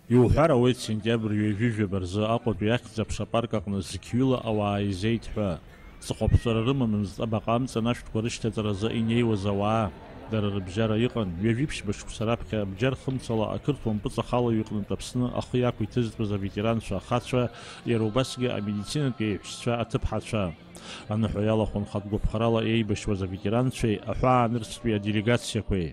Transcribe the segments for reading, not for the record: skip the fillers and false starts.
Иуҳәар ауеит сентиабр ҩажәижәаба рзы Аҟәатәи ахьӡ аԥшапарк аҟны зқьҩыла ауаа изеит ҳәа. Ҵыхәаԥҵәара рымамызт абаҟа амҵан ашәҭқәа рышьҭаҵаразы инеиуаз ауаа. Дара рыбжьара иҟан, ҩажәиԥшьба шықәса раԥхьа абџьар хымцала ақырҭуа мпыҵахалаҩ иҟнытә Аԥсны ахы иақәиҭызтәыз аветеранцәа ахацәа, иара убасгьы амедицинатә еиҳәшьцәа аҭыԥҳацәа. Аныҳәа иалахәын хатәгәаԥхарала еибашьуаз аветеранцәеи аҳәаанырцәтәи аделегациақәеи.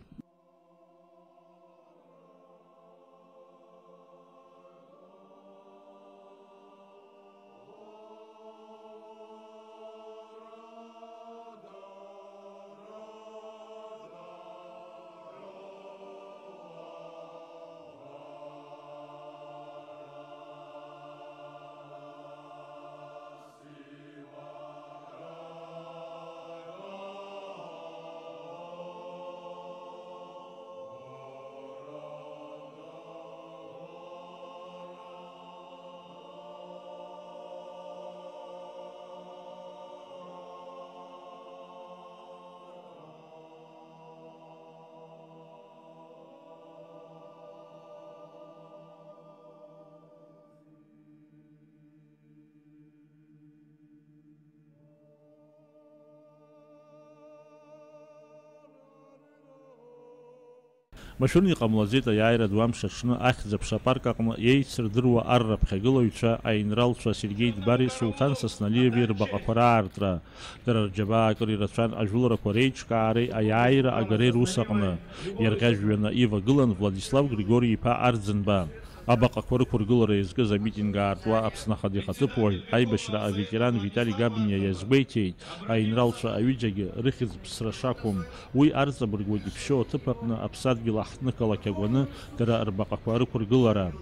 Машәырны иҟамлаӡеит аиааира ду амш аҽны ахьӡ аԥшапарк аҟны еицырдыруа арраԥхьагылаҩцәа аинралцәа Сергеи Дбари, Сулҭан Сасналиеви рбаҟақәа раартра. Дара рџьабаа акыр ирацәан ажәыларақәа реиҿкаареи аиааира агареи рус аҟны. Иарӷьажәҩаны ивагылан Владислав Григори-иԥа Арӡынба. Абаҟақәа рықәыргылара иазкыз амитинг аартуа Аԥсны Ахада ихаҭыԥуаҩ аибашьра аветеран Витали Габниа иазгәеиҭеит, аинралцәа аҩыџьагьы рыхьӡ ԥсра шақәым. Уи арҵабыргуеит иԥшьоу аҭыԥ аҟны аԥсадгьыл аҳҭнықалақь агәаны дара рбаҟақәа рықәыргылара.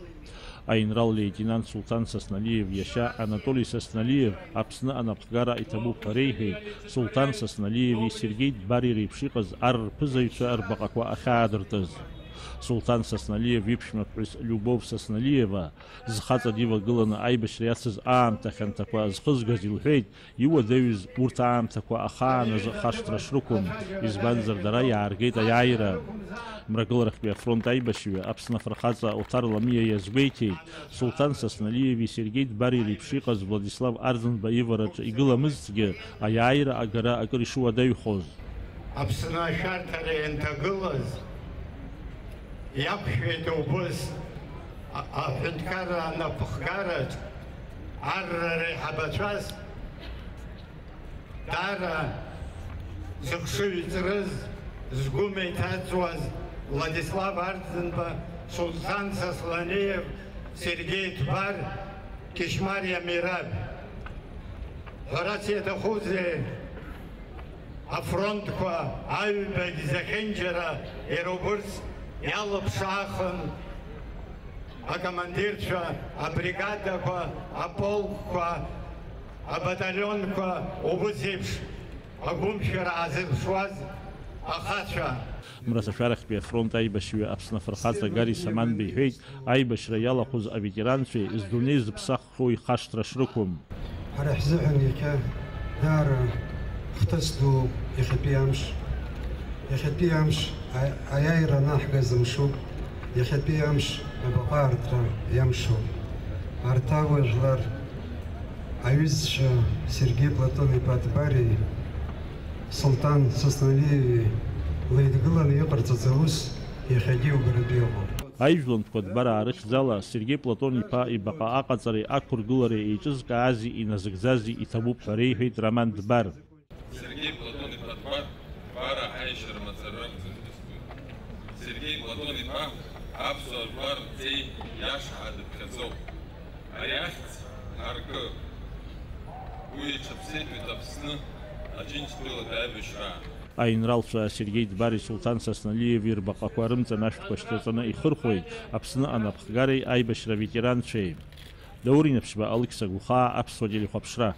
Аинрал лейтенант Сулҭан Сасналиев иашьа Анатолий Сасналиев Аԥсны анаԥхгара иҭабуп ҳәа реиҳәеит. Сулҭан Сасналиеви Сергеи Дбари реиԥш иҟаз ар рԥызаҩцәа рбаҟақәа ахьаадыртыз. Сулҭан Сасналиев иԥшәмаԥҳәыс Любов Сасналиева зхаҵа дивагыланы аибашьра иацыз аамҭа хьанҭақәа зхызгаз илҳәеит, иуадаҩыз урҭ аамҭақәа ахааназ хашҭра шрықәым, избанзар дара иааргеит аиааира. Мрагыларахьтәи афронт аибашьҩы Аԥсны афырхаҵа Оҭар Ламиа иазгәеиҭеит, Сулҭан Сасналиеви Сергеи Дбари реиԥш иҟаз Владислав Арӡынба ивараҿы игыламызҭгьы аиааира агара акыр ишуадаҩхоз. Аԥсны ашәарҭара ианҭагылаз иақәшәеит убыс аҳәынҭқарра анапхгараҿ аррара иҳабацәаз даара зыхшыҩ иҵрыз згәы меиҭаҵуаз Владислав Арӡынба, Сулҭан Сасналиев, Сергеи Дбар, Кишмариа Мираб. Ҳәарас иаҭахузеи афронтқәа аҩбагь зехьынџьара иара убырҭ иалыԥшаахын акомандирцәа, абригадақәа, аполкқәа, абаталионқәа убыс еиԥш агәымшәара азырԥшуаз ахацәа. Мрасашәарахьтәи афронт аибашьҩы Аԥсны афырхаҵа Гари Саманба иҳәеит, аибашьра иалахәыз аветеранцәеи здунеи зыԥсаххо ихашҭра шрықәым. Ҳара ҳзыҳәан иахьа даара хҭыс ду иахьатәи амш. Иахьатәи амш аиааира анаҳгаз мшуп, иахьатәи амш абаҟа аартра иамшуп. Арҭ ажәлар аҩызцәа Сергеи Платон-иԥа Дбари, Сулҭан Сасналиеви леидгыланы иҟарҵаз аус иахьагьы угаратәы иҟоуп. Аижәлантәқәа Дбараа рыхьӡала Сергеи Платон-иԥа ибаҟа аҟаҵареи ақәыргылареи еиҿызкаази иназыгӡази иҭабуп ҳәа реиҳәеит Роман Дбар. Сергеи Платон-иԥа Дбар Дбара аишьара мацара Сергеи Платон-иԥа аԥсуа жәлар рҵеи иашҳа дыԥхьаӡоуп. Ари ахьӡ ҳаркы. Уи иҽаԥсеитәит Аԥсны Аџьынџьтәылатәи аибашьра. Аинралцәа Сергеи Дбари, Сулҭан Сасналиеви рбаҟақәа рымҵан ашәҭқәа шьҭаҵаны ихырхәеит Аԥсны анаԥхгареи аибашьра ветеранцәеи. Даурин Аԥшьба, Алықьса Гухаа, Аԥсуа телехәаԥшра.